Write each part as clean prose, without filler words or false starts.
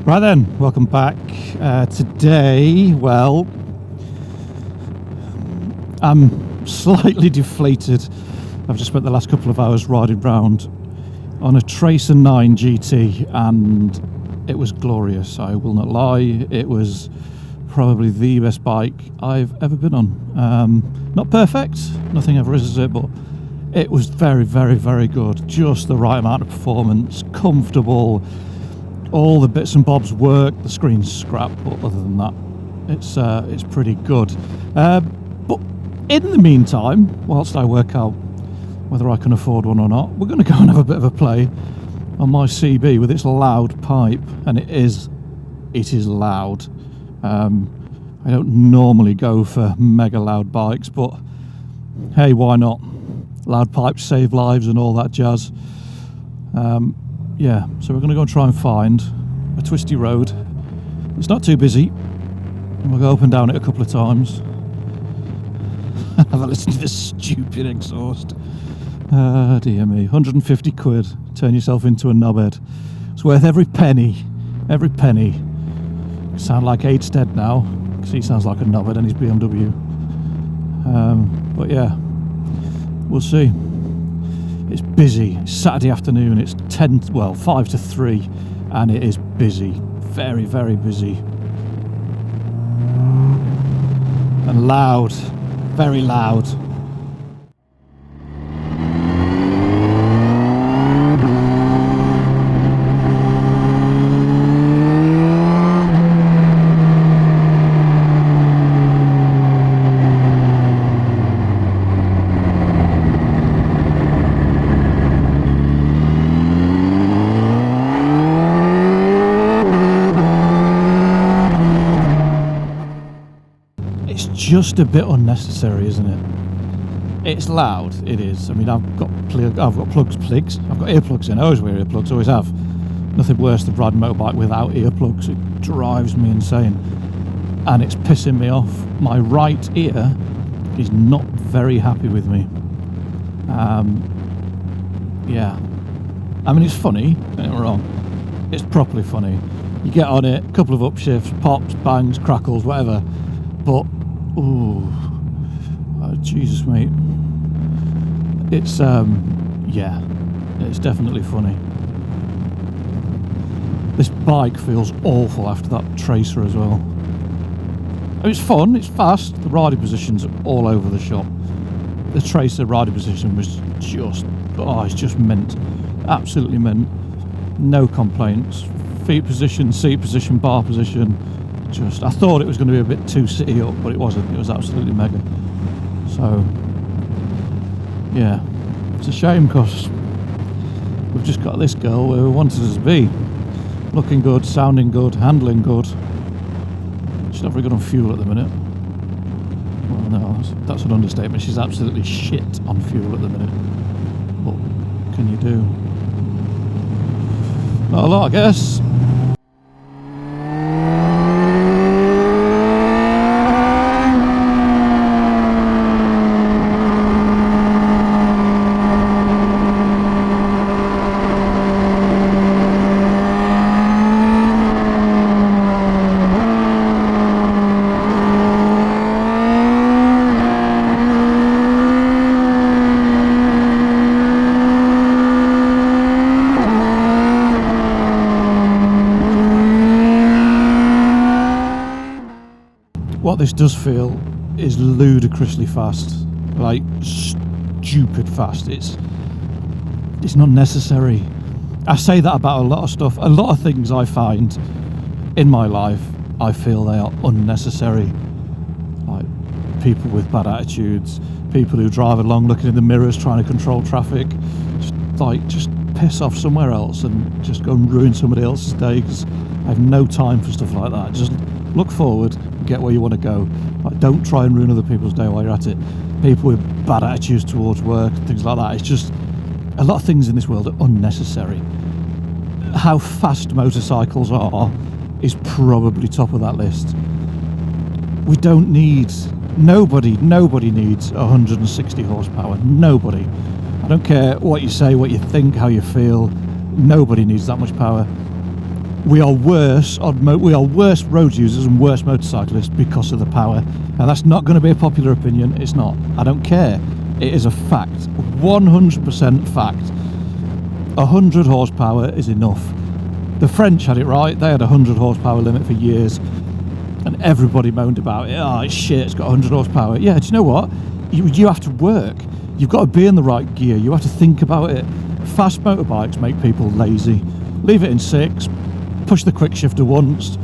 Right then, welcome back. Today, well, I'm slightly deflated. I've just spent the last couple of hours riding round on a Tracer 9 GT and it was glorious, I will not lie. It was probably the best bike I've ever been on. Not perfect, nothing ever is it, but it was very, very, very good. Just the right amount of performance, comfortable. All the bits and bobs work. The screen's scrap, but other than that, it's pretty good. But in the meantime, whilst I work out whether I can afford one or not, we're going to go and have a bit of a play on my CB with its loud pipe, and it is loud. I don't normally go for mega loud bikes, but hey, why not? Loud pipes save lives and all that jazz. Yeah, so we're going to go and try and find a twisty road. It's not too busy, and we'll go up and down it a couple of times. Have a listen to this stupid exhaust. Dear me, 150 quid. Turn yourself into a knobhead. It's worth every penny. Every penny. You sound like Aidstead now, because he sounds like a knobhead in his BMW. But yeah, we'll see. It's busy. It's Saturday afternoon. It's 5 to 3, and it is busy. Very, very busy. And loud. Very loud. Just a bit unnecessary, isn't it? It's loud, it is. I mean, I've got earplugs in. I always wear earplugs, always have. Nothing worse than riding a motorbike without earplugs. It drives me insane, and it's pissing me off. My right ear is not very happy with me. Yeah, I mean, it's funny, don't get me wrong. It's properly funny. You get on it, a couple of upshifts, pops, bangs, crackles, whatever, but oh, Jesus, mate. It's, yeah, it's definitely funny. This bike feels awful after that Tracer as well. I mean, it's fun, it's fast, the riding position's all over the shop. The Tracer riding position was just, it's just mint. Absolutely mint. No complaints. Feet position, seat position, bar position. I thought it was going to be a bit too city up, but it wasn't. It was absolutely mega. So yeah, it's a shame because we've just got this girl where we wanted us to be. Looking good, sounding good, handling good. She's not very good on fuel at the minute. Well, no, that's an understatement. She's absolutely shit on fuel at the minute. What can you do? Not a lot, I guess. What this does feel is ludicrously fast, like stupid fast. It's not necessary. I say that about a lot of stuff. A lot of things I find in my life, I feel they are unnecessary. Like people with bad attitudes, people who drive along looking in the mirrors trying to control traffic, just piss off somewhere else and just go and ruin somebody else's day, because I have no time for stuff like that. Just look forward, get where you want to go. Like, don't try and ruin other people's day while you're at it. People with bad attitudes towards work, things like that. It's just, a lot of things in this world are unnecessary. How fast motorcycles are is probably top of that list. We don't need, nobody needs 160 horsepower. Nobody. I don't care what you say, what you think, how you feel. Nobody needs that much power. we are worse we are worse road users and worse motorcyclists because of the power. And that's not going to be a popular opinion. It's not. I don't care. It is a fact. 100% fact. 100 horsepower is enough. The French had it right. They had a 100 horsepower limit for years, and everybody moaned about it. Oh, it's shit, it's got 100 horsepower. Yeah, do you know what? You have to work. You've got to be in the right gear. You have to think about it. Fast motorbikes make people lazy. Leave it in 6, push the quick shifter once,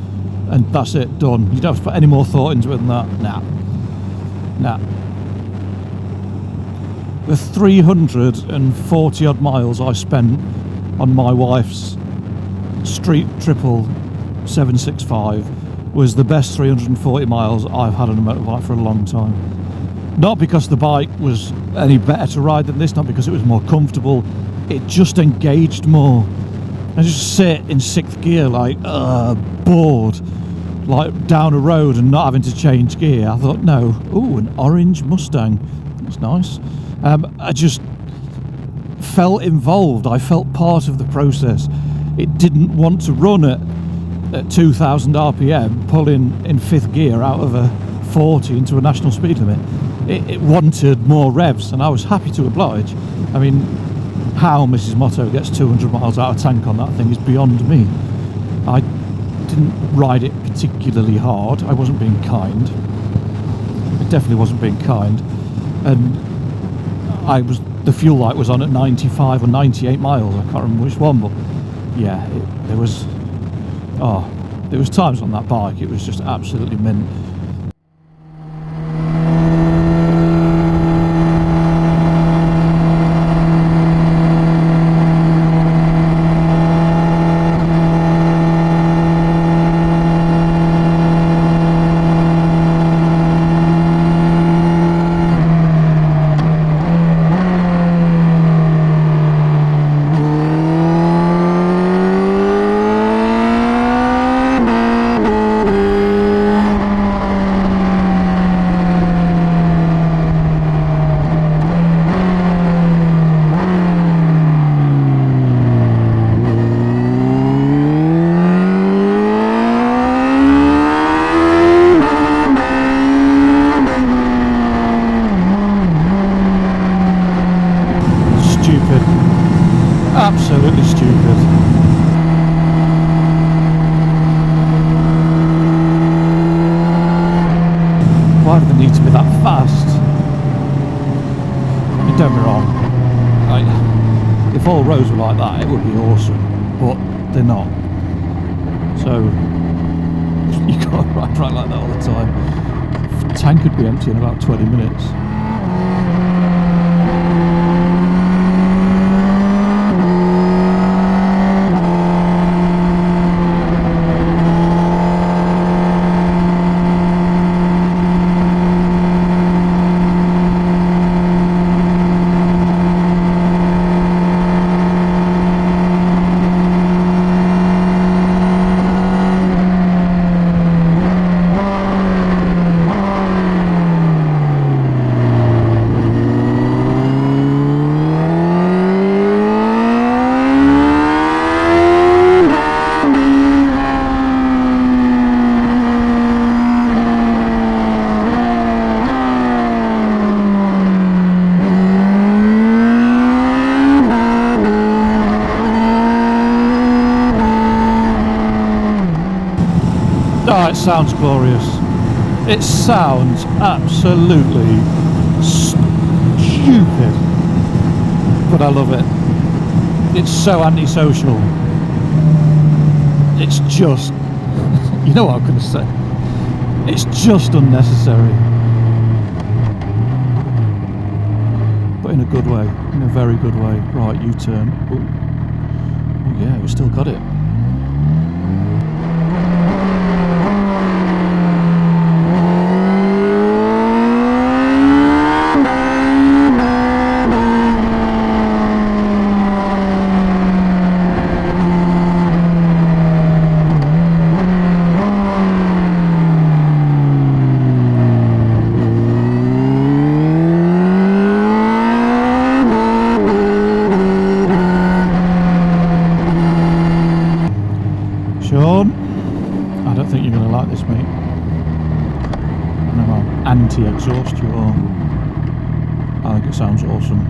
and that's it, done. You don't have to put any more thought into it than that. Nah. The 340 odd miles I spent on my wife's Street Triple 765 was the best 340 miles I've had on a motorbike for a long time. Not because the bike was any better to ride than this, not because it was more comfortable, it just engaged more. I just sit in 6th gear like bored, like down a road and not having to change gear. I thought, no, ooh, an orange Mustang, that's nice. I just felt involved. I felt part of the process. It didn't want to run at 2,000 RPM, pulling in 5th gear out of a 40 into a national speed limit. It wanted more revs, and I was happy to oblige. I mean, how Mrs. Motto gets 200 miles out of tank on that thing is beyond me. I didn't ride it particularly hard. I wasn't being kind. It definitely wasn't being kind. And the fuel light was on at 95 or 98 miles. I can't remember which one, but yeah, there was times on that bike it was just absolutely mint. Absolutely stupid. Why do they need to be that fast? Don't get me wrong, if all roads were like that it would be awesome, but they're not. So you can't ride right like that all the time. The tank could be empty in about 20 minutes. Oh, it sounds glorious. It sounds absolutely stupid, but I love it. It's so antisocial. It's just, you know what I'm going to say? It's just unnecessary. But in a good way, in a very good way. Right, U-turn. Oh yeah, we still got it. I don't think you're going to like this, mate. I know I'm anti-exhaust you are. I think it sounds awesome.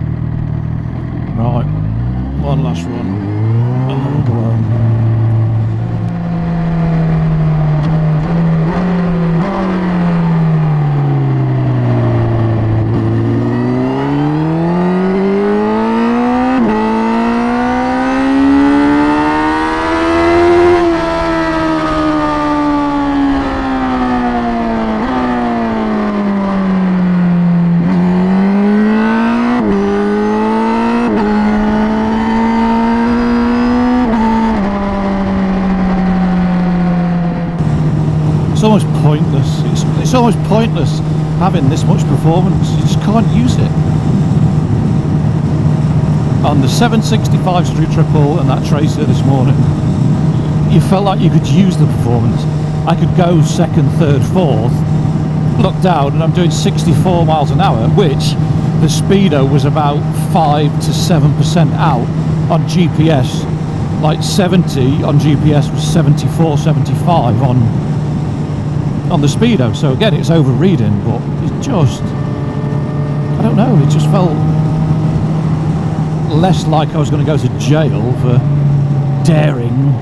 Right, one last run, and then we'll go home. It's almost pointless. It's almost pointless having this much performance. You just can't use it. On the 765 Street Triple and that Tracer this morning, you felt like you could use the performance. I could go second, third, fourth, look down, and I'm doing 64 miles an hour, which the speedo was about 5 to 7% out on GPS. Like 70 on GPS was 74, 75 on the speedo. So again, it's overreading, but it just, I don't know, it just felt less like I was going to go to jail for daring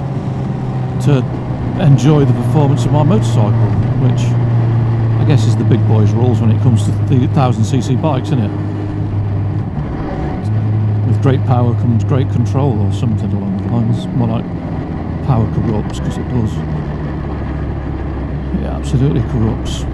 to enjoy the performance of my motorcycle, which I guess is the big boys rules when it comes to the 1000cc bikes, isn't it? With great power comes great control, or something along the lines. More like power corrupts, because it does. It absolutely corrupts.